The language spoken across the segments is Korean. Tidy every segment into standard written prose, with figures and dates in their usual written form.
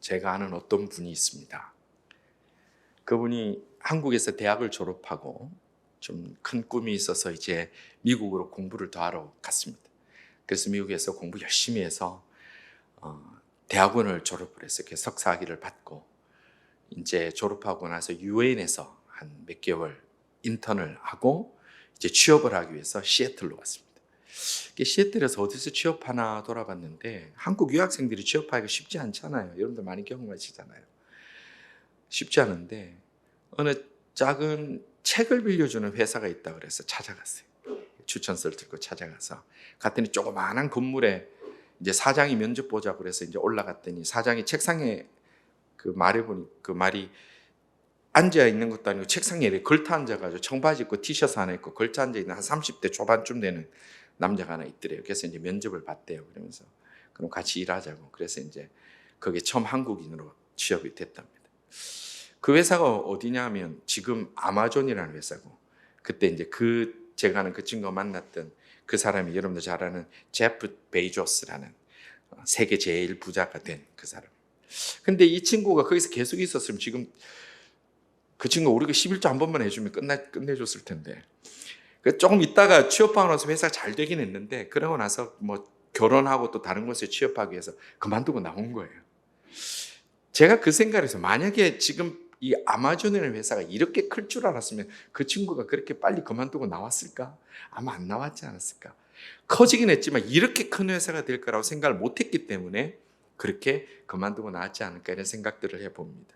제가 아는 어떤 분이 있습니다. 그분이 한국에서 대학을 졸업하고 좀 큰 꿈이 있어서 이제 미국으로 공부를 더 하러 갔습니다. 그래서 미국에서 공부 열심히 해서 대학원을 졸업을 했어요. 그래서 석사학위를 받고 이제 졸업하고 나서 유엔에서 한 몇 개월 인턴을 하고 이제 취업을 하기 위해서 시애틀로 갔습니다. 시애틀에서 어디서 취업하나 돌아봤는데 한국 유학생들이 취업하기가 쉽지 않잖아요. 여러분들 많이 경험하시잖아요. 쉽지 않은데 어느 작은 책을 빌려주는 회사가 있다고 그래서 찾아갔어요. 추천서를 들고 찾아가서 갔더니 조그마한 건물에 이제 사장이 면접 보자고 그래서 이제 올라갔더니 사장이 책상에 말해보니 그 말이 앉아 있는 것도 아니고 책상에 이렇게 걸터 앉아가지고 청바지 입고 티셔츠 하나 입고 걸터 앉아 있는 한 30대 초반쯤 되는 남자가 하나 있더래요. 그래서 이제 면접을 봤대요. 그러면서 그럼 같이 일하자고. 그래서 이제 거기에 처음 한국인으로 취업이 됐답니다. 그 회사가 어디냐 하면 지금 아마존이라는 회사고, 그때 이제 제가 아는 그 친구가 만났던 그 사람이 여러분들 잘 아는 제프 베이조스라는 세계 제일 부자가 된 그 사람. 근데 이 친구가 거기서 계속 있었으면 지금 그 친구 우리가 11조 한 번만 해주면 끝내줬을 텐데. 조금 있다가 취업하고 나서 회사가 잘 되긴 했는데, 그러고 나서 뭐 결혼하고 또 다른 곳에 취업하기 위해서 그만두고 나온 거예요. 제가 그 생각을 해서 만약에 지금 이 아마존이라는 회사가 이렇게 클 줄 알았으면 그 친구가 그렇게 빨리 그만두고 나왔을까? 아마 안 나왔지 않았을까? 커지긴 했지만 이렇게 큰 회사가 될 거라고 생각을 못했기 때문에 그렇게 그만두고 나왔지 않을까 이런 생각들을 해봅니다.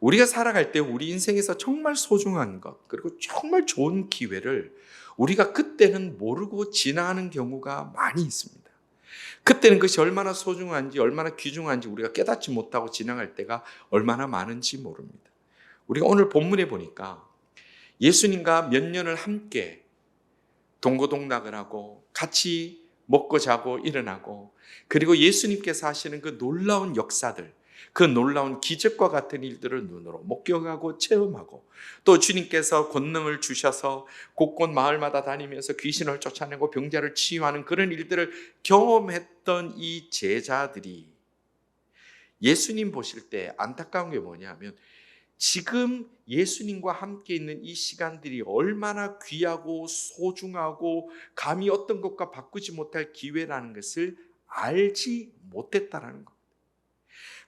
우리가 살아갈 때 우리 인생에서 정말 소중한 것, 그리고 정말 좋은 기회를 우리가 그때는 모르고 지나가는 경우가 많이 있습니다. 그때는 그것이 얼마나 소중한지, 얼마나 귀중한지 우리가 깨닫지 못하고 지나갈 때가 얼마나 많은지 모릅니다. 우리가 오늘 본문에 보니까 예수님과 몇 년을 함께 동고동락을 하고 같이 먹고 자고 일어나고, 그리고 예수님께서 하시는 그 놀라운 역사들, 그 놀라운 기적과 같은 일들을 눈으로 목격하고 체험하고, 또 주님께서 권능을 주셔서 곳곳 마을마다 다니면서 귀신을 쫓아내고 병자를 치유하는 그런 일들을 경험했던 이 제자들이 예수님 보실 때 안타까운 게 뭐냐면, 지금 예수님과 함께 있는 이 시간들이 얼마나 귀하고 소중하고 감히 어떤 것과 바꾸지 못할 기회라는 것을 알지 못했다라는 것.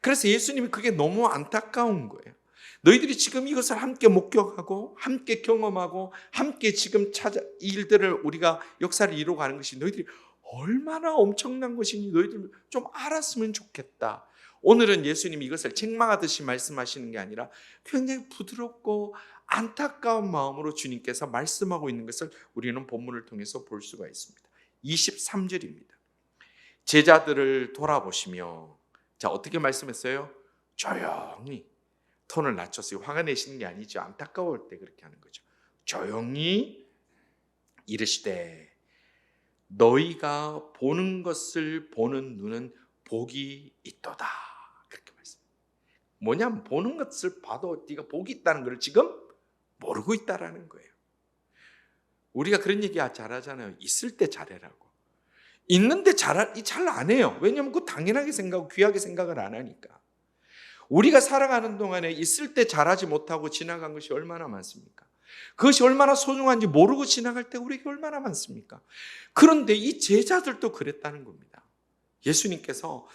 그래서 예수님이 그게 너무 안타까운 거예요. 너희들이 지금 이것을 함께 목격하고 함께 경험하고 함께 지금 이 일들을 우리가 역사를 이루어가는 것이 너희들이 얼마나 엄청난 것인지 너희들 좀 알았으면 좋겠다. 오늘은 예수님이 이것을 책망하듯이 말씀하시는 게 아니라 굉장히 부드럽고 안타까운 마음으로 주님께서 말씀하고 있는 것을 우리는 본문을 통해서 볼 수가 있습니다. 23절입니다. 제자들을 돌아보시며, 자, 어떻게 말씀했어요? 조용히, 톤을 낮췄어요. 화가 내시는 게 아니죠. 안타까울 때 그렇게 하는 거죠. 조용히 이르시되 너희가 보는 것을 보는 눈은 복이 있도다. 그렇게 말씀. 뭐냐면 보는 것을 봐도 네가 복이 있다는 걸 지금 모르고 있다라는 거예요. 우리가 그런 얘기 잘하잖아요. 있을 때 잘해라고. 있는데 잘 안 해요. 왜냐하면 그거 당연하게 생각하고 귀하게 생각을 안 하니까. 우리가 살아가는 동안에 있을 때 잘하지 못하고 지나간 것이 얼마나 많습니까? 그것이 얼마나 소중한지 모르고 지나갈 때 우리에게 얼마나 많습니까? 그런데 이 제자들도 그랬다는 겁니다. 예수님께서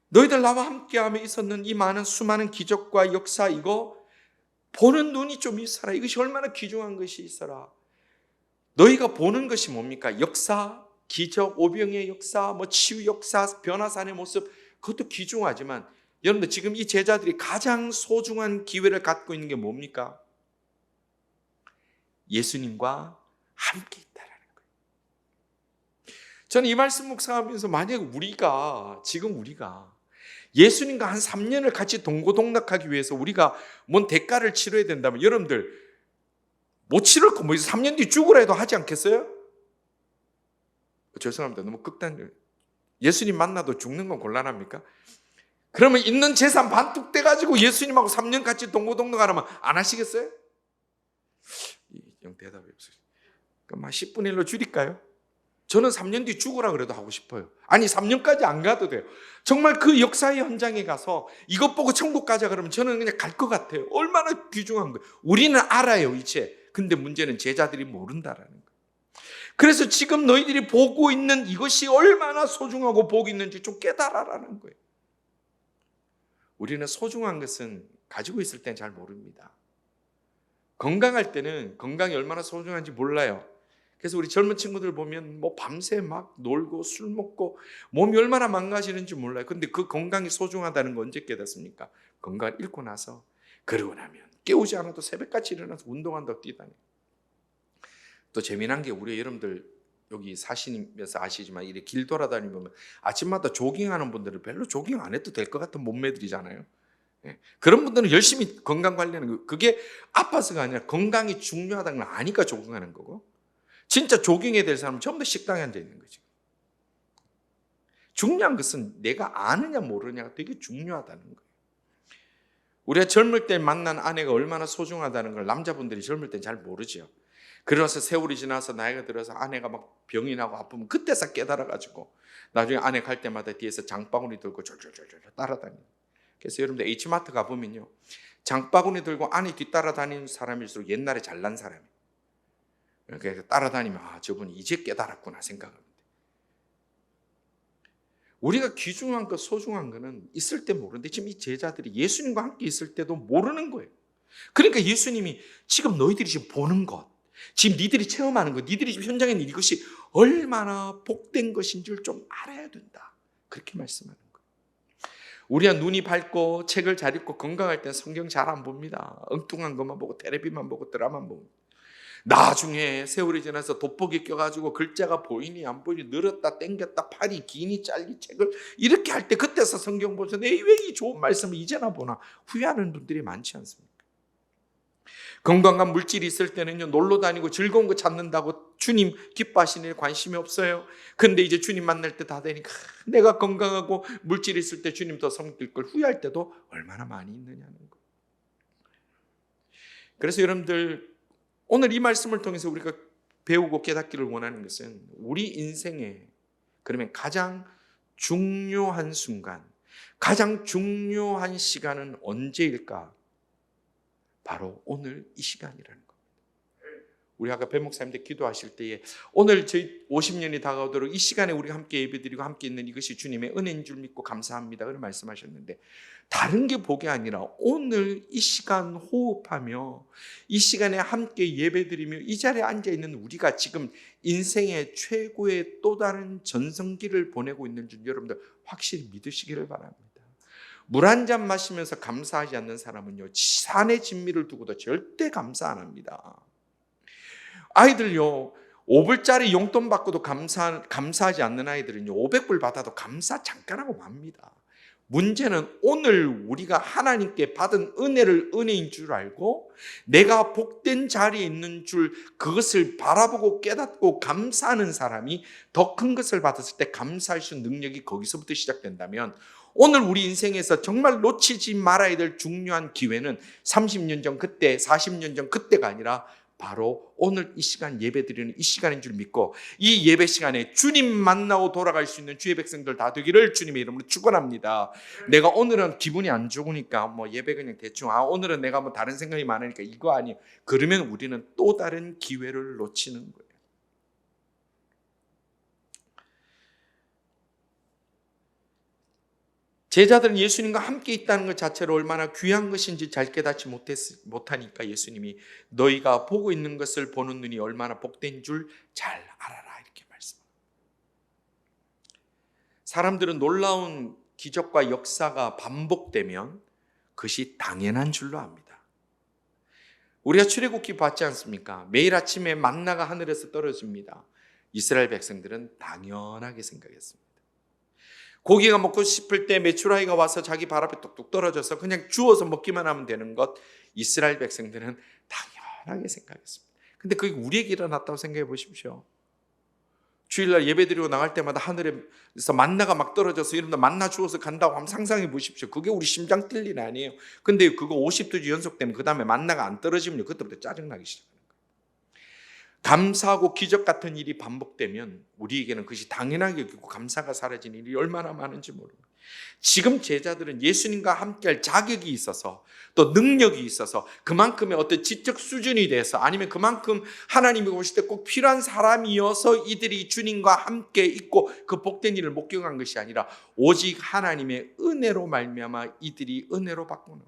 너희들 나와 함께하며 있었는 이 많은 수많은 기적과 역사, 이거 보는 눈이 좀 있어라. 이것이 얼마나 귀중한 것이 있어라. 너희가 보는 것이 뭡니까? 역사, 기적, 오병의 역사, 치유 역사, 변화산의 모습, 그것도 귀중하지만 여러분들 지금 이 제자들이 가장 소중한 기회를 갖고 있는 게 뭡니까? 예수님과 함께 있다라는 거예요. 저는 이 말씀 묵상하면서 만약 지금 우리가 예수님과 한 3년을 같이 동고동락하기 위해서 우리가 뭔 대가를 치러야 된다면 여러분들 못 치를 거 3년 뒤 죽으라 해도 하지 않겠어요? 죄송합니다. 너무 극단적이에요. 예수님 만나도 죽는 건 곤란합니까? 그러면 있는 재산 반뚝 떼가지고 예수님하고 3년 같이 동고동락하라면 안 하시겠어요? 영 대답이 없어요. 그럼 10분의 1로 줄일까요? 저는 3년 뒤 죽으라 그래도 하고 싶어요. 아니 3년까지 안 가도 돼요. 정말 그 역사의 현장에 가서 이것 보고 천국 가자 그러면 저는 그냥 갈 것 같아요. 얼마나 귀중한 거예요. 우리는 알아요 이제. 근데 문제는 제자들이 모른다라는 거예요. 그래서 지금 너희들이 보고 있는 이것이 얼마나 소중하고 복이 있는지 좀 깨달아라는 거예요. 우리는 소중한 것은 가지고 있을 땐 잘 모릅니다. 건강할 때는 건강이 얼마나 소중한지 몰라요. 그래서 우리 젊은 친구들 보면 뭐 밤새 막 놀고 술 먹고 몸이 얼마나 망가지는지 몰라요. 근데 그 건강이 소중하다는 거 언제 깨닫습니까? 건강을 잃고 나서, 그러고 나면 깨우지 않아도 새벽같이 일어나서 운동한다고 뛰다니. 또 재미난 게 우리 여러분들 여기 사시면서 아시지만 이렇게 길 돌아다니면 아침마다 조깅하는 분들은 별로 조깅 안 해도 될 것 같은 몸매들이잖아요. 그런 분들은 열심히 건강 관리하는 거, 그게 아파서가 아니라 건강이 중요하다는 걸 아니까 조깅하는 거고, 진짜 조깅해야 될 사람은 전부 다 식당에 앉아 있는 거지. 중요한 것은 내가 아느냐 모르느냐가 되게 중요하다는 거예요. 우리가 젊을 때 만난 아내가 얼마나 소중하다는 걸 남자분들이 젊을 땐 잘 모르죠. 그래서 세월이 지나서 나이가 들어서 아내가 막 병이 나고 아프면 그때서 깨달아가지고 나중에 아내 갈 때마다 뒤에서 장바구니 들고 졸졸졸졸 따라다니는. 그래서 여러분들 H마트 가보면요, 장바구니 들고 아내 뒤따라다니는 사람일수록 옛날에 잘난 사람이에요. 그래서 따라다니면 저분이 이제 깨달았구나 생각합니다. 우리가 귀중한 것, 소중한 거는 있을 때 모르는데 지금 이 제자들이 예수님과 함께 있을 때도 모르는 거예요. 그러니까 예수님이 지금 너희들이 지금 보는 것, 지금 니들이 체험하는 것, 니들이 지금 현장에 있는 이것이 얼마나 복된 것인지를 좀 알아야 된다. 그렇게 말씀하는 거예요. 우리가 눈이 밝고 책을 잘 읽고 건강할 땐 성경 잘 안 봅니다. 엉뚱한 것만 보고 텔레비만 보고 드라마만 보고. 나중에 세월이 지나서 돋보기 껴가지고 글자가 보이니 안 보이니 늘었다 땡겼다 팔이 기니 짧니 책을 이렇게 할 때 그때서 성경 보면서 왜 이 좋은 말씀을 이제나 보나 후회하는 분들이 많지 않습니까? 건강한 물질이 있을 때는요, 놀러 다니고 즐거운 거 찾는다고 주님 기뻐하시는 일 관심이 없어요. 근데 이제 주님 만날 때 다 되니까 내가 건강하고 물질이 있을 때 주님 더 섬길 걸 후회할 때도 얼마나 많이 있느냐는 거예요. 그래서 여러분들 오늘 이 말씀을 통해서 우리가 배우고 깨닫기를 원하는 것은 우리 인생에 그러면 가장 중요한 순간, 가장 중요한 시간은 언제일까? 바로 오늘 이 시간이라는 겁니다. 우리 아까 배 목사님들 기도하실 때에 오늘 저희 50년이 다가오도록 이 시간에 우리가 함께 예배드리고 함께 있는 이것이 주님의 은혜인 줄 믿고 감사합니다. 그런 말씀하셨는데 다른 게 복이 아니라 오늘 이 시간 호흡하며 이 시간에 함께 예배드리며 이 자리에 앉아있는 우리가 지금 인생의 최고의 또 다른 전성기를 보내고 있는 줄 여러분들 확실히 믿으시기를 바랍니다. 물 한 잔 마시면서 감사하지 않는 사람은요, 산의 진미를 두고도 절대 감사 안 합니다. 아이들요, 5불짜리 용돈 받고도 감사하지 않는 아이들은요, 500불 받아도 감사 잠깐 하고 맙니다. 문제는 오늘 우리가 하나님께 받은 은혜를 은혜인 줄 알고 내가 복된 자리에 있는 줄 그것을 바라보고 깨닫고 감사하는 사람이 더 큰 것을 받았을 때 감사할 수 있는 능력이 거기서부터 시작된다면 오늘 우리 인생에서 정말 놓치지 말아야 될 중요한 기회는 30년 전 그때, 40년 전 그때가 아니라 바로 오늘 이 시간 예배드리는 이 시간인 줄 믿고 이 예배 시간에 주님 만나고 돌아갈 수 있는 주의 백성들 다 되기를 주님의 이름으로 축원합니다. 내가 오늘은 기분이 안 좋으니까 뭐 예배 그냥 대충 오늘은 내가 뭐 다른 생각이 많으니까 이거 아니에요. 그러면 우리는 또 다른 기회를 놓치는 거예요. 제자들은 예수님과 함께 있다는 것 자체로 얼마나 귀한 것인지 잘 깨닫지 못하니까 예수님이 너희가 보고 있는 것을 보는 눈이 얼마나 복된 줄 잘 알아라 이렇게 말씀합니다. 사람들은 놀라운 기적과 역사가 반복되면 그것이 당연한 줄로 압니다. 우리가 출애굽기 봤지 않습니까? 매일 아침에 만나가 하늘에서 떨어집니다. 이스라엘 백성들은 당연하게 생각했습니다. 고기가 먹고 싶을 때 메추라기가 와서 자기 발 앞에 뚝뚝 떨어져서 그냥 주워서 먹기만 하면 되는 것, 이스라엘 백성들은 당연하게 생각했습니다. 근데 그게 우리에게 일어났다고 생각해 보십시오. 주일날 예배드리고 나갈 때마다 하늘에서 만나가 막 떨어져서 여러분들 만나 주워서 간다고 한번 상상해 보십시오. 그게 우리 심장 뛸 일 아니에요. 근데 그거 50주 연속되면 그 다음에 만나가 안 떨어지면 그때부터 짜증나기 시작합니다. 감사하고 기적 같은 일이 반복되면 우리에게는 그것이 당연하게 여기고 감사가 사라지는 일이 얼마나 많은지 모릅니다. 지금 제자들은 예수님과 함께할 자격이 있어서 또 능력이 있어서 그만큼의 어떤 지적 수준이 돼서 아니면 그만큼 하나님이 오실 때 꼭 필요한 사람이어서 이들이 주님과 함께 있고 그 복된 일을 목격한 것이 아니라 오직 하나님의 은혜로 말미암아 이들이 은혜로 바꾸는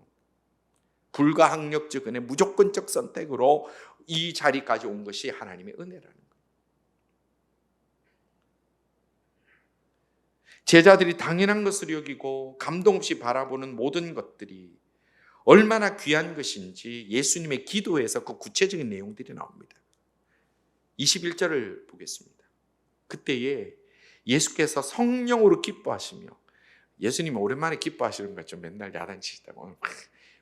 불가항력적 은혜, 무조건적 선택으로 이 자리까지 온 것이 하나님의 은혜라는 거예요. 제자들이 당연한 것으로 여기고 감동 없이 바라보는 모든 것들이 얼마나 귀한 것인지 예수님의 기도에서 그 구체적인 내용들이 나옵니다. 21절을 보겠습니다. 그때에 예수께서 성령으로 기뻐하시며, 예수님이 오랜만에 기뻐하시는 거죠. 맨날 야단치시다고.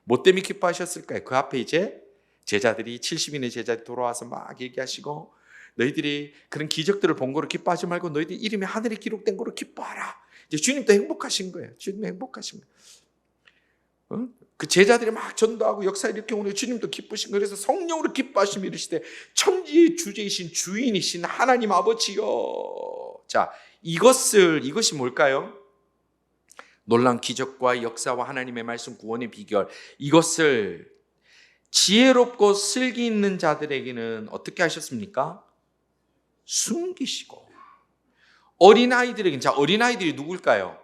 뭐 때문에 기뻐하셨을까요? 그 앞에 이제 제자들이 70인의 제자들이 돌아와서 막 얘기하시고, 너희들이 그런 기적들을 본 거로 기뻐하지 말고 너희들 이름이 하늘에 기록된 거로 기뻐하라. 이제 주님도 행복하신 거예요. 주님도 행복하신 거예요. 그 제자들이 막 전도하고 역사 일으켜 오는 주님도 기쁘신 거예요. 그래서 성령으로 기뻐하시며 이르시되 천지의 주제이신 주인이신 하나님 아버지여. 자, 이것이 뭘까요? 놀라운 기적과 역사와 하나님의 말씀 구원의 비결, 이것을 지혜롭고 슬기 있는 자들에게는 어떻게 하셨습니까? 숨기시고, 어린아이들에게는, 자, 어린아이들이 누굴까요?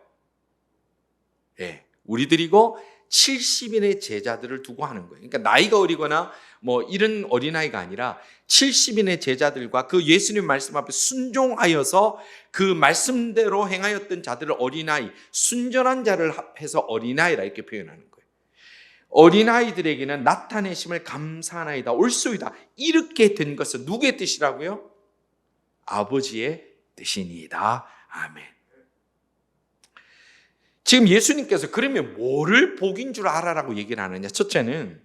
예, 우리들이고 70인의 제자들을 두고 하는 거예요. 그러니까 나이가 어리거나 뭐 이런 어린아이가 아니라 70인의 제자들과 그 예수님 말씀 앞에 순종하여서 그 말씀대로 행하였던 자들을 어린아이, 순전한 자를 합해서 어린아이라 이렇게 표현하는 거예요. 어린아이들에게는 나타내심을 감사하나이다, 옳소이다, 이렇게 된 것은 누구의 뜻이라고요? 아버지의 뜻이니이다. 아멘. 지금 예수님께서 그러면 뭐를 복인 줄 알아라고 얘기를 하느냐? 첫째는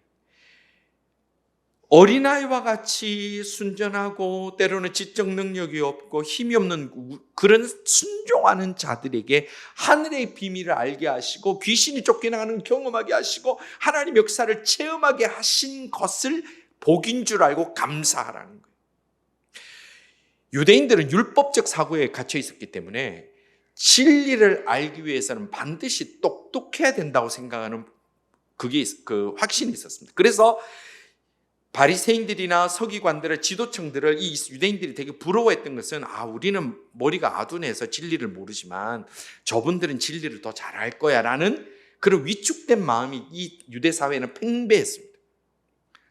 어린아이와 같이 순전하고 때로는 지적 능력이 없고 힘이 없는 그런 순종하는 자들에게 하늘의 비밀을 알게 하시고 귀신이 쫓겨나가는 경험하게 하시고 하나님 역사를 체험하게 하신 것을 복인 줄 알고 감사하라는 거예요. 유대인들은 율법적 사고에 갇혀 있었기 때문에 진리를 알기 위해서는 반드시 똑똑해야 된다고 생각하는 그게 그 확신이 있었습니다. 그래서 바리새인들이나 서기관들의 지도층들을 이 유대인들이 되게 부러워했던 것은, 우리는 머리가 아둔해서 진리를 모르지만 저분들은 진리를 더 잘할 거야 라는 그런 위축된 마음이 이 유대 사회에는 팽배했습니다.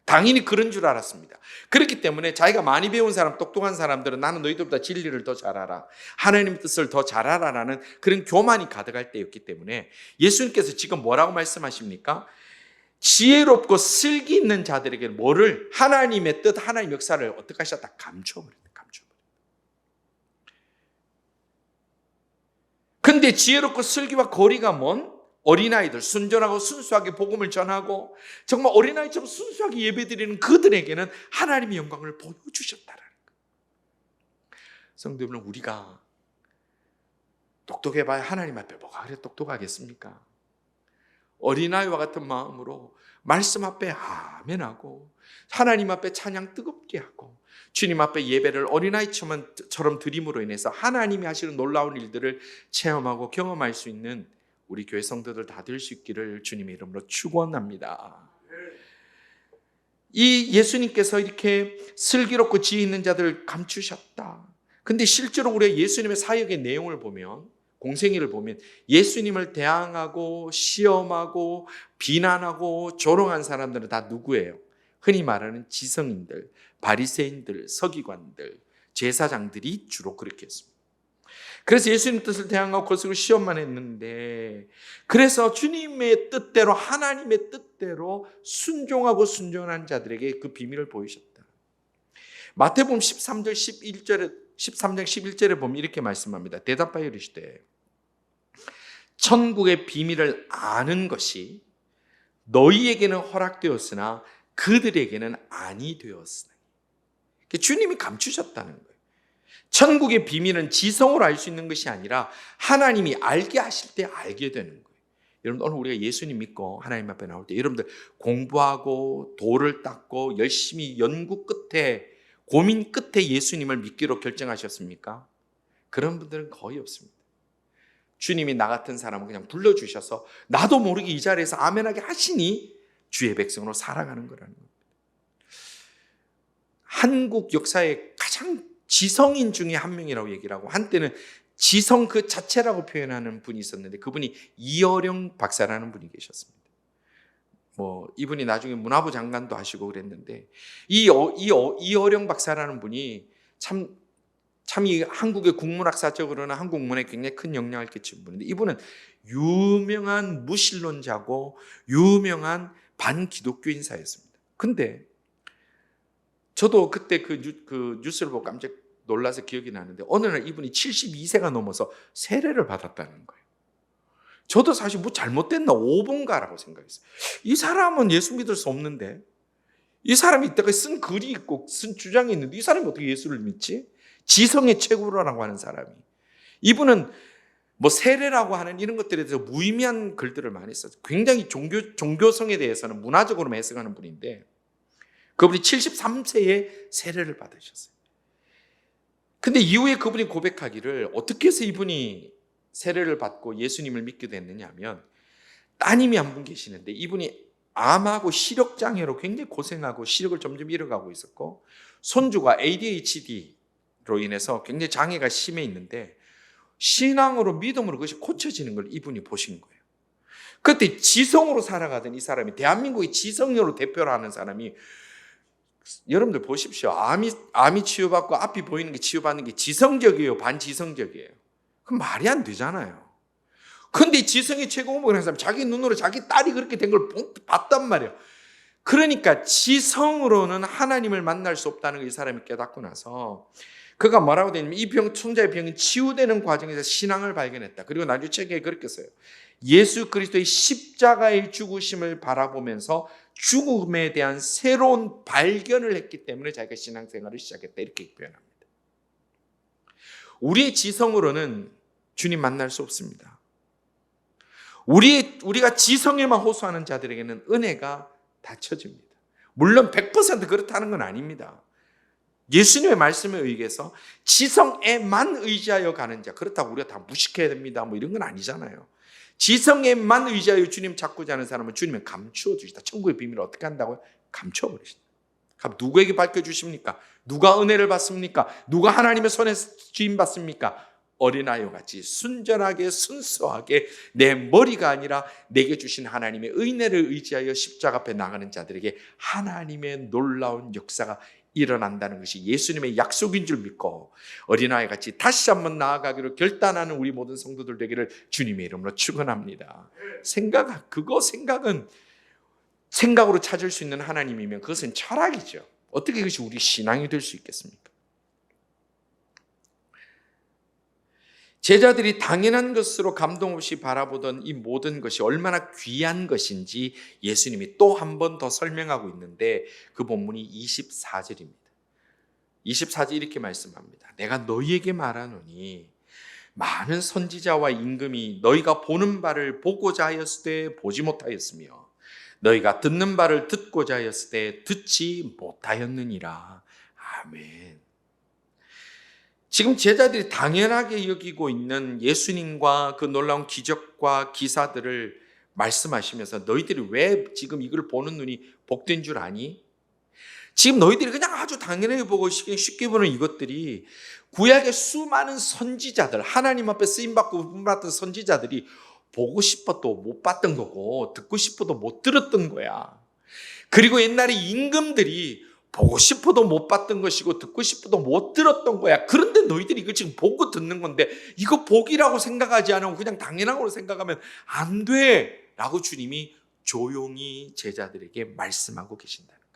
당연히 그런 줄 알았습니다. 그렇기 때문에 자기가 많이 배운 사람, 똑똑한 사람들은 나는 너희들보다 진리를 더 잘 알아, 하나님 뜻을 더 잘 알아라는 그런 교만이 가득할 때였기 때문에 예수님께서 지금 뭐라고 말씀하십니까? 지혜롭고 슬기 있는 자들에게 뭐를? 하나님의 뜻, 하나님의 역사를 어떻게 하셨다? 감춰버립니다. 근데 지혜롭고 슬기와 거리가 먼 어린아이들, 순전하고 순수하게 복음을 전하고 정말 어린아이처럼 순수하게 예배드리는 그들에게는 하나님의 영광을 보여주셨다라는 거예요. 성도 여러분, 우리가 똑똑해봐야 하나님 앞에 뭐가 그래 똑똑하겠습니까? 어린아이와 같은 마음으로 말씀 앞에 아멘하고 하나님 앞에 찬양 뜨겁게 하고 주님 앞에 예배를 어린아이처럼 드림으로 인해서 하나님이 하시는 놀라운 일들을 체험하고 경험할 수 있는 우리 교회 성도들 다 될 수 있기를 주님의 이름으로 축원합니다. 이 예수님께서 이렇게 슬기롭고 지혜 있는 자들을 감추셨다. 근데 실제로 우리가 예수님의 사역의 내용을 보면, 공생애를 보면 예수님을 대항하고 시험하고 비난하고 조롱한 사람들은 다 누구예요? 흔히 말하는 지성인들, 바리새인들, 서기관들, 제사장들이 주로 그렇게 했습니다. 그래서 예수님 뜻을 대항하고 거스르고 시험만 했는데, 그래서 주님의 뜻대로, 하나님의 뜻대로 순종하고 순종한 자들에게 그 비밀을 보이셨다. 마태복음 13장 11절에 보면 이렇게 말씀합니다. 대답하여 이르시되 천국의 비밀을 아는 것이 너희에게는 허락되었으나 그들에게는 아니 되었으니. 주님이 감추셨다는 거예요. 천국의 비밀은 지성으로 알 수 있는 것이 아니라 하나님이 알게 하실 때 알게 되는 거예요. 여러분, 오늘 우리가 예수님 믿고 하나님 앞에 나올 때 여러분들 공부하고 도를 닦고 열심히 연구 끝에 고민 끝에 예수님을 믿기로 결정하셨습니까? 그런 분들은 거의 없습니다. 주님이 나 같은 사람을 그냥 불러주셔서 나도 모르게 이 자리에서 아멘하게 하시니 주의 백성으로 살아가는 거라는 겁니다. 한국 역사의 가장 지성인 중에 한 명이라고 얘기를 하고, 한때는 지성 그 자체라고 표현하는 분이 있었는데, 그분이 이어령 박사라는 분이 계셨습니다. 이분이 나중에 문화부 장관도 하시고 그랬는데, 이어령 박사라는 분이 참 이 한국의 국문학사적으로는 한국 문화에 굉장히 큰 영향을 끼친 분인데, 이분은 유명한 무신론자고 유명한 반기독교인사였습니다. 근데 저도 그때 그 뉴스를 보고 깜짝 놀라서 기억이 나는데, 어느 날 이분이 72세가 넘어서 세례를 받았다는 거예요. 저도 사실 뭐 잘못됐나, 오본가라고 생각했어요. 이 사람은 예수 믿을 수 없는데, 이 사람이 이때까지 쓴 글이 있고 쓴 주장이 있는데 이 사람이 어떻게 예수를 믿지? 지성의 최고라고 하는 사람이. 이분은 세례라고 하는 이런 것들에 대해서 무의미한 글들을 많이 썼어요. 굉장히 종교성에 대해서는 문화적으로 해석하는 분인데, 그분이 73세에 세례를 받으셨어요. 근데 이후에 그분이 고백하기를, 어떻게 해서 이분이 세례를 받고 예수님을 믿게 됐느냐 하면, 따님이 한 분 계시는데 이분이 암하고 시력장애로 굉장히 고생하고 시력을 점점 잃어가고 있었고, 손주가 ADHD로 인해서 굉장히 장애가 심해 있는데, 신앙으로 믿음으로 그것이 고쳐지는 걸 이분이 보신 거예요. 그때 지성으로 살아가던 이 사람이, 대한민국의 지성으로 대표를 하는 사람이, 여러분들 보십시오. 암이 치유받고 앞이 보이는 게 치유받는 게 지성적이에요, 반지성적이에요? 그럼 말이 안 되잖아요. 근데 지성이 최고봉을 사람, 자기 눈으로 자기 딸이 그렇게 된 걸 봤단 말이에요. 그러니까 지성으로는 하나님을 만날 수 없다는 걸 이 사람이 깨닫고 나서, 그가 뭐라고 되냐면, 이 손자의 병이 치유되는 과정에서 신앙을 발견했다. 그리고 나중에 책에 그렇게 써요. 예수 그리스도의 십자가의 죽으심을 바라보면서 죽음에 대한 새로운 발견을 했기 때문에 자기가 신앙생활을 시작했다, 이렇게 표현합니다. 우리의 지성으로는 주님 만날 수 없습니다. 우리가 지성에만 호소하는 자들에게는 은혜가 닫혀집니다. 물론 100% 그렇다는 건 아닙니다. 예수님의 말씀에 의해서 지성에만 의지하여 가는 자, 그렇다고 우리가 다 무식해야 됩니다, 이런 건 아니잖아요. 지성에만 의지하여 주님 찾고자 하는 사람은 주님은 감추어 주시다. 천국의 비밀을 어떻게 한다고요? 감추어 버리신다. 그럼 누구에게 밝혀주십니까? 누가 은혜를 받습니까? 누가 하나님의 손에 주임 받습니까? 어린아이와 같이 순전하게 순수하게 내 머리가 아니라 내게 주신 하나님의 은혜를 의지하여 십자가 앞에 나가는 자들에게 하나님의 놀라운 역사가 일어난다는 것이 예수님의 약속인 줄 믿고, 어린아이 같이 다시 한번 나아가기로 결단하는 우리 모든 성도들 되기를 주님의 이름으로 축원합니다. 생각은 생각으로 찾을 수 있는 하나님이면 그것은 철학이죠. 어떻게 그것이 우리 신앙이 될 수 있겠습니까? 제자들이 당연한 것으로 감동 없이 바라보던 이 모든 것이 얼마나 귀한 것인지 예수님이 또 한 번 더 설명하고 있는데, 그 본문이 24절입니다. 24절 이렇게 말씀합니다. 내가 너희에게 말하노니 많은 선지자와 임금이 너희가 보는 바를 보고자 하였을 때 보지 못하였으며, 너희가 듣는 바를 듣고자 하였을 때 듣지 못하였느니라. 아멘. 지금 제자들이 당연하게 여기고 있는 예수님과 그 놀라운 기적과 기사들을 말씀하시면서, 너희들이 왜 지금 이걸 보는 눈이 복된 줄 아니? 지금 너희들이 그냥 아주 당연하게 보고 쉽게 보는 이것들이 구약의 수많은 선지자들, 하나님 앞에 쓰임받고 부름받던 선지자들이 보고 싶어도 못 봤던 거고, 듣고 싶어도 못 들었던 거야. 그리고 옛날에 임금들이 보고 싶어도 못 봤던 것이고 듣고 싶어도 못 들었던 거야. 그런데 너희들이 이거 지금 보고 듣는 건데, 이거 복이라고 생각하지 않으면, 그냥 당연하고 생각하면 안 돼 라고 주님이 조용히 제자들에게 말씀하고 계신다는 거예요.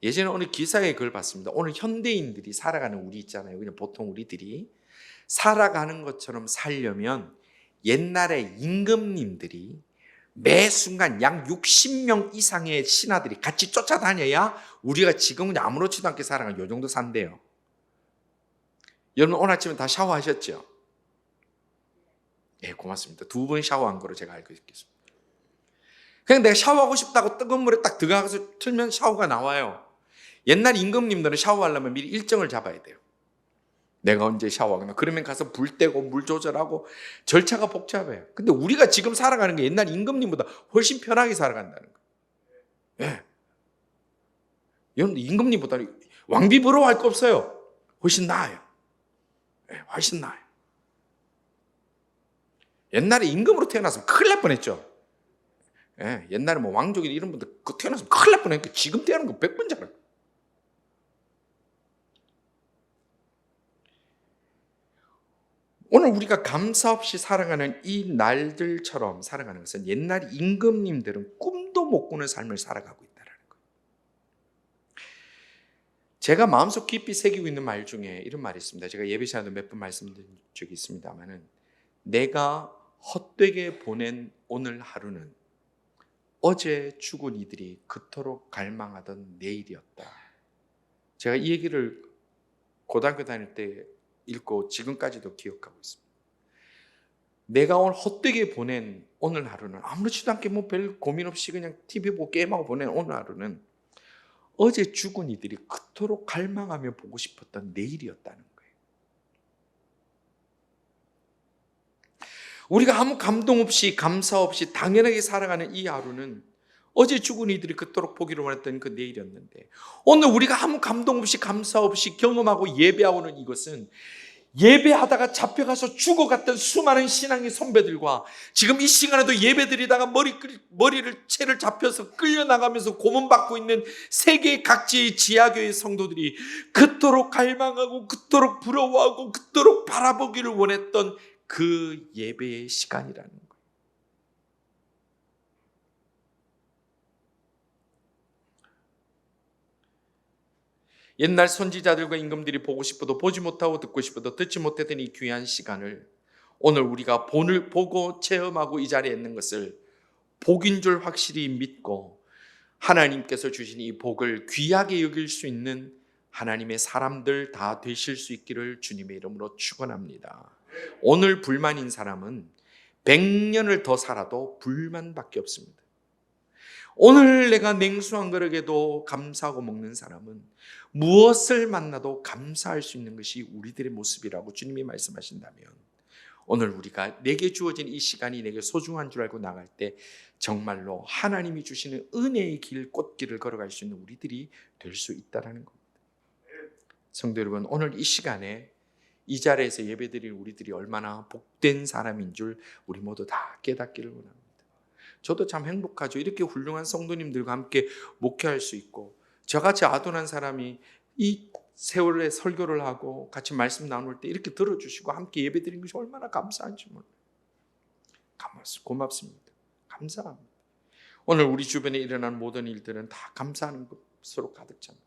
예전에 오늘 기사에 그걸 봤습니다. 오늘 현대인들이 살아가는, 우리 있잖아요, 그냥 보통 우리들이 살아가는 것처럼 살려면 옛날에 임금님들이 매 순간 약 60명 이상의 신하들이 같이 쫓아다녀야 우리가 지금 그냥 아무렇지도 않게 살아가는 요 정도 산대요. 여러분 오늘 아침에 다 샤워하셨죠? 예, 고맙습니다. 2번 샤워한 거로 제가 알고 있겠습니다. 그냥 내가 샤워하고 싶다고 뜨거운 물에 딱 들어가서 틀면 샤워가 나와요. 옛날 임금님들은 샤워하려면 미리 일정을 잡아야 돼요. 내가 언제 샤워하거나 그러면 가서 불 떼고 물 조절하고 절차가 복잡해요. 근데 우리가 지금 살아가는 게 옛날 임금님보다 훨씬 편하게 살아간다는 거예요. 예. 여러분 임금님보다 왕비 부러워할 거 없어요. 훨씬 나아요. 예, 훨씬 나아요. 옛날에 임금으로 태어났으면 큰일 날 뻔했죠. 예, 옛날에 뭐 왕족이 이런 분들 태어났으면 큰일 날 뻔했고 지금 태어난 거 100번 잘해요. 오늘 우리가 감사 없이 살아가는 이 날들처럼 살아가는 것은 옛날 임금님들은 꿈도 못 꾸는 삶을 살아가고 있다는 거예요. 제가 마음속 깊이 새기고 있는 말 중에 이런 말이 있습니다. 제가 예배 시간에도 몇 번 말씀드린 적이 있습니다만은 내가 헛되게 보낸 오늘 하루는 어제 죽은 이들이 그토록 갈망하던 내일이었다. 제가 이 얘기를 고등학교 다닐 때 읽고 지금까지도 기억하고 있습니다. 내가 오늘 헛되게 보낸 오늘 하루는 아무렇지도 않게 뭐 별 고민 없이 그냥 TV 보고 게임하고 보낸 오늘 하루는 어제 죽은 이들이 그토록 갈망하며 보고 싶었던 내일이었다는 거예요. 우리가 아무 감동 없이 감사 없이 당연하게 살아가는 이 하루는 어제 죽은 이들이 그토록 보기를 원했던 그 내일이었는데 오늘 우리가 아무 감동 없이 감사 없이 경험하고 예배하고는 이것은 예배하다가 잡혀가서 죽어갔던 수많은 신앙의 선배들과 지금 이 시간에도 예배드리다가 머리를 채를 잡혀서 끌려나가면서 고문받고 있는 세계 각지의 지하교회 성도들이 그토록 갈망하고 그토록 부러워하고 그토록 바라보기를 원했던 그 예배의 시간이라는 거예요. 옛날 선지자들과 임금들이 보고 싶어도 보지 못하고 듣고 싶어도 듣지 못했던 이 귀한 시간을 오늘 우리가 보고 체험하고 이 자리에 있는 것을 복인 줄 확실히 믿고 하나님께서 주신 이 복을 귀하게 여길 수 있는 하나님의 사람들 다 되실 수 있기를 주님의 이름으로 축원합니다. 오늘 불만인 사람은 100년을 더 살아도 불만밖에 없습니다. 오늘 내가 냉수 한 그릇에도 감사하고 먹는 사람은 무엇을 만나도 감사할 수 있는 것이 우리들의 모습이라고 주님이 말씀하신다면 오늘 우리가 내게 주어진 이 시간이 내게 소중한 줄 알고 나갈 때 정말로 하나님이 주시는 은혜의 길, 꽃길을 걸어갈 수 있는 우리들이 될 수 있다는 겁니다. 성도 여러분, 오늘 이 시간에 이 자리에서 예배드릴 우리들이 얼마나 복된 사람인 줄 우리 모두 다 깨닫기를 원합니다. 저도 참 행복하죠. 이렇게 훌륭한 성도님들과 함께 목회할 수 있고 저같이 아둔한 사람이 이 세월에 설교를 하고 같이 말씀 나눌 때 이렇게 들어주시고 함께 예배드리는 것이 얼마나 감사한지 몰라요. 고맙습니다. 감사합니다. 오늘 우리 주변에 일어난 모든 일들은 다 감사하는 것으로 가득 찹니다.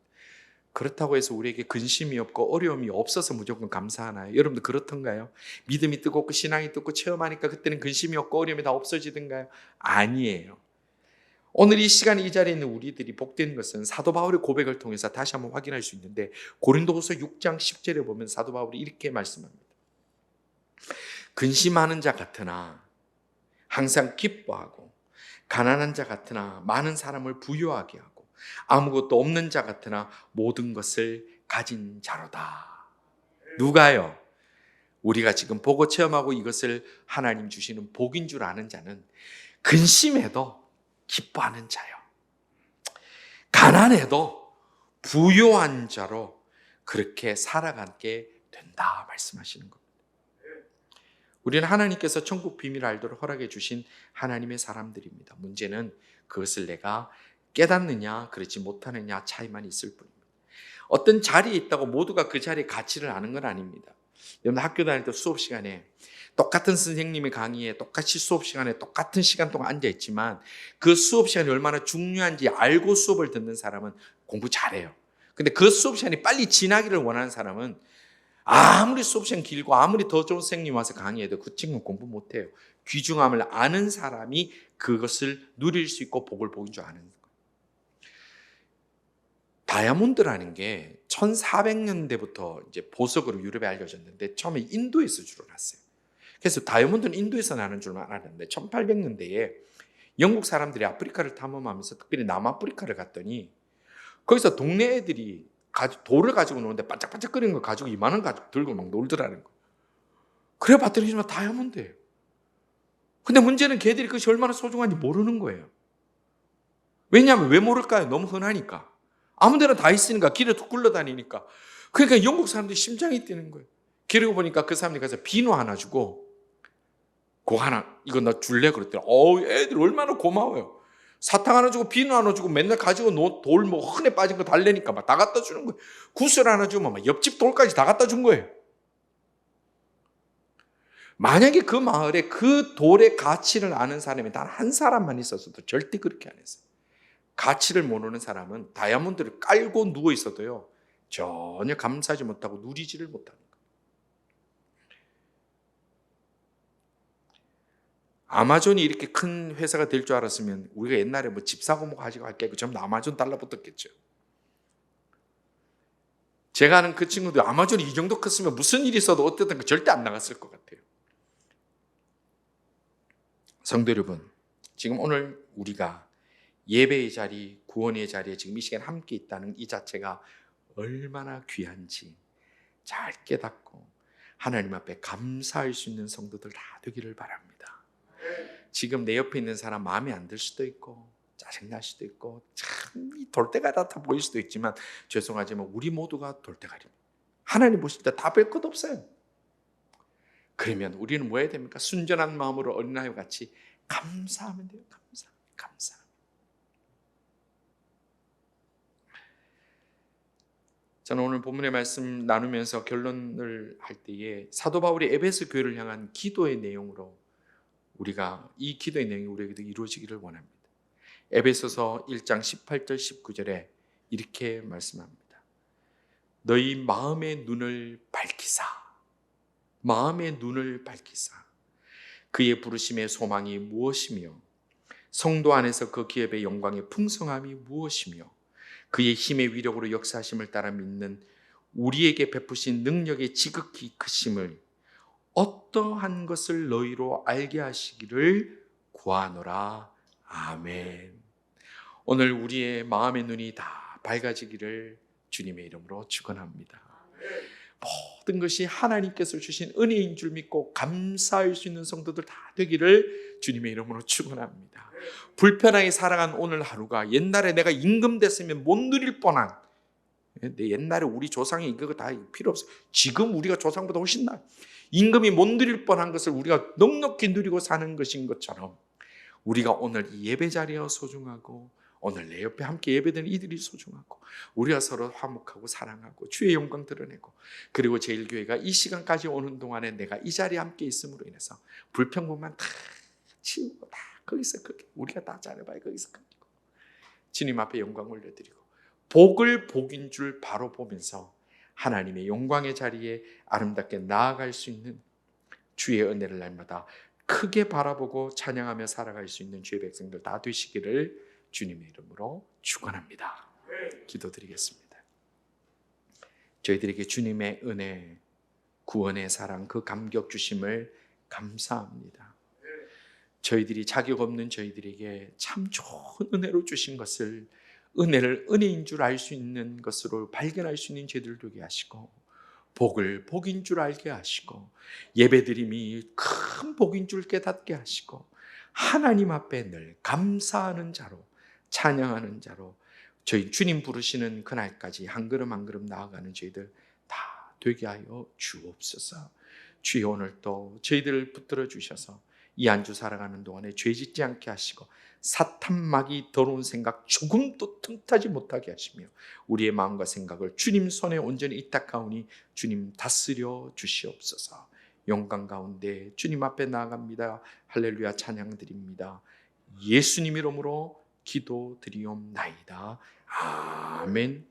그렇다고 해서 우리에게 근심이 없고 어려움이 없어서 무조건 감사하나요? 여러분들 그렇던가요? 믿음이 뜨겁고 신앙이 뜨겁고 체험하니까 그때는 근심이 없고 어려움이 다 없어지던가요? 아니에요. 오늘 이 시간에 이 자리에 있는 우리들이 복된 것은 사도 바울의 고백을 통해서 다시 한번 확인할 수 있는데 고린도후서 6장 10절에 보면 사도 바울이 이렇게 말씀합니다. 근심하는 자 같으나 항상 기뻐하고 가난한 자 같으나 많은 사람을 부유하게 하고 아무것도 없는 자 같으나 모든 것을 가진 자로다. 누가요? 우리가 지금 보고 체험하고 이것을 하나님 주시는 복인 줄 아는 자는 근심해도 기뻐하는 자요. 가난해도 부유한 자로 그렇게 살아가게 된다 말씀하시는 겁니다. 우리는 하나님께서 천국 비밀을 알도록 허락해 주신 하나님의 사람들입니다. 문제는 그것을 내가 깨닫느냐 그렇지 못하느냐 차이만 있을 뿐입니다. 어떤 자리에 있다고 모두가 그 자리의 가치를 아는 건 아닙니다. 여러분 학교 다닐 때 수업 시간에 똑같은 선생님의 강의에 똑같이 수업 시간에 똑같은 시간 동안 앉아 있지만 그 수업 시간이 얼마나 중요한지 알고 수업을 듣는 사람은 공부 잘해요. 근데 그 수업 시간이 빨리 지나기를 원하는 사람은 아무리 수업 시간 길고 아무리 더 좋은 선생님 와서 강의해도 그 친구는 공부 못해요. 귀중함을 아는 사람이 그것을 누릴 수 있고 복을 복인 줄 아는 거예요. 다이아몬드라는 게 1400년대부터 이제 보석으로 유럽에 알려졌는데 처음에 인도에서 주로 났어요. 그래서 다이아몬드는 인도에서 나는 줄만 알았는데 1800년대에 영국 사람들이 아프리카를 탐험하면서 특별히 남아프리카를 갔더니 거기서 동네 애들이 돌을 가지고 노는데 반짝반짝거리는 거 가지고 이만한 거 가지고 들고 막 놀더라는 거예요. 그래 봤더니 정말 다이아몬드예요. 근데 문제는 걔들이 그것이 얼마나 소중한지 모르는 거예요. 왜냐하면 왜 모를까요? 너무 흔하니까. 아무 데나 다 있으니까, 길에 툭 굴러다니니까. 그러니까 영국 사람들이 심장이 뛰는 거예요. 그러고 보니까 그 사람들이 가서 비누 하나 주고, 그거 하나, 이거 나 줄래? 그랬더니, 애들 얼마나 고마워요. 사탕 하나 주고 비누 하나 주고 맨날 가지고 돌 뭐 흔해 빠진 거 달래니까 막 다 갖다 주는 거예요. 구슬 하나 주면 막 옆집 돌까지 다 갖다 준 거예요. 만약에 그 마을에 그 돌의 가치를 아는 사람이 단 한 사람만 있었어도 절대 그렇게 안 했어요. 가치를 모르는 사람은 다이아몬드를 깔고 누워 있어도요, 전혀 감사하지 못하고 누리지를 못하는 거예요. 아마존이 이렇게 큰 회사가 될 줄 알았으면 우리가 옛날에 뭐 집 사고 뭐 가지고 할 게 아니고 전부 아마존 달라붙었겠죠. 제가 아는 그 친구도 아마존이 이 정도 컸으면 무슨 일이 있어도 어쨌든 절대 안 나갔을 것 같아요. 성도 여러분, 지금 오늘 우리가 예배의 자리, 구원의 자리에 지금 이 시간 함께 있다는 이 자체가 얼마나 귀한지 잘 깨닫고 하나님 앞에 감사할 수 있는 성도들 다 되기를 바랍니다. 지금 내 옆에 있는 사람 마음에 안 들 수도 있고 짜증날 수도 있고 참 돌대가 같아 보일 수도 있지만 죄송하지만 우리 모두가 돌대가리입니다. 하나님 보실 때 다 별 것 없어요. 그러면 우리는 뭐 해야 됩니까? 순전한 마음으로 어린아이와 같이 감사하면 돼요. 감사. 저는 오늘 본문의 말씀 나누면서 결론을 할 때에 사도 바울이 에베소 교회를 향한 기도의 내용으로 우리가 이 기도의 내용이 우리에게도 이루어지기를 원합니다. 에베소서 1장 18절 19절에 이렇게 말씀합니다. 너희 마음의 눈을 밝히사 그의 부르심의 소망이 무엇이며 성도 안에서 그 기업의 영광의 풍성함이 무엇이며 그의 힘의 위력으로 역사하심을 따라 믿는 우리에게 베푸신 능력의 지극히 크심을 어떠한 것을 너희로 알게 하시기를 구하노라. 아멘. 오늘 우리의 마음의 눈이 다 밝아지기를 주님의 이름으로 축원합니다. 모든 것이 하나님께서 주신 은혜인 줄 믿고 감사할 수 있는 성도들 다 되기를 주님의 이름으로 축원합니다. 불편하게 살아간 오늘 하루가 옛날에 내가 임금 됐으면 못 누릴 뻔한, 옛날에 우리 조상이 이거 다 필요 없어. 지금 우리가 조상보다 훨씬 나아. 임금이 못 누릴 뻔한 것을 우리가 넉넉히 누리고 사는 것인 것처럼 우리가 오늘 이 예배 자리가 소중하고 오늘 내 옆에 함께 예배드리는 이들이 소중하고 우리가 서로 화목하고 사랑하고 주의 영광 드러내고 그리고 제일교회가 이 시간까지 오는 동안에 내가 이 자리에 함께 있음으로 인해서 불평분만 다 치우고 다 거기서 우리가 다 잘해봐야 거기서 끊기고 주님 앞에 영광 올려드리고 복을 복인 줄 바로 보면서 하나님의 영광의 자리에 아름답게 나아갈 수 있는 주의 은혜를 날마다 크게 바라보고 찬양하며 살아갈 수 있는 주의 백성들 다 되시기를 주님의 이름으로 축원합니다. 기도드리겠습니다. 저희들에게 주님의 은혜, 구원의 사랑, 그 감격 주심을 감사합니다. 저희들이 자격 없는 저희들에게 참 좋은 은혜로 주신 것을 은혜를 은혜인 줄 알 수 있는 것으로 발견할 수 있는 죄들 되게 하시고 복을 복인 줄 알게 하시고 예배드림이 큰 복인 줄 깨닫게 하시고 하나님 앞에 늘 감사하는 자로 찬양하는 자로 저희 주님 부르시는 그날까지 한 걸음 한 걸음 나아가는 저희들 다 되게 하여 주옵소서. 주여 오늘 또 저희들을 붙들어 주셔서 이 한 주 살아가는 동안에 죄 짓지 않게 하시고 사탄막이 더러운 생각 조금도 틈타지 못하게 하시며 우리의 마음과 생각을 주님 손에 온전히 이탁하오니 주님 다스려 주시옵소서. 영광 가운데 주님 앞에 나아갑니다. 할렐루야 찬양 드립니다. 예수님 이름으로 기도드리옵나이다. 아멘.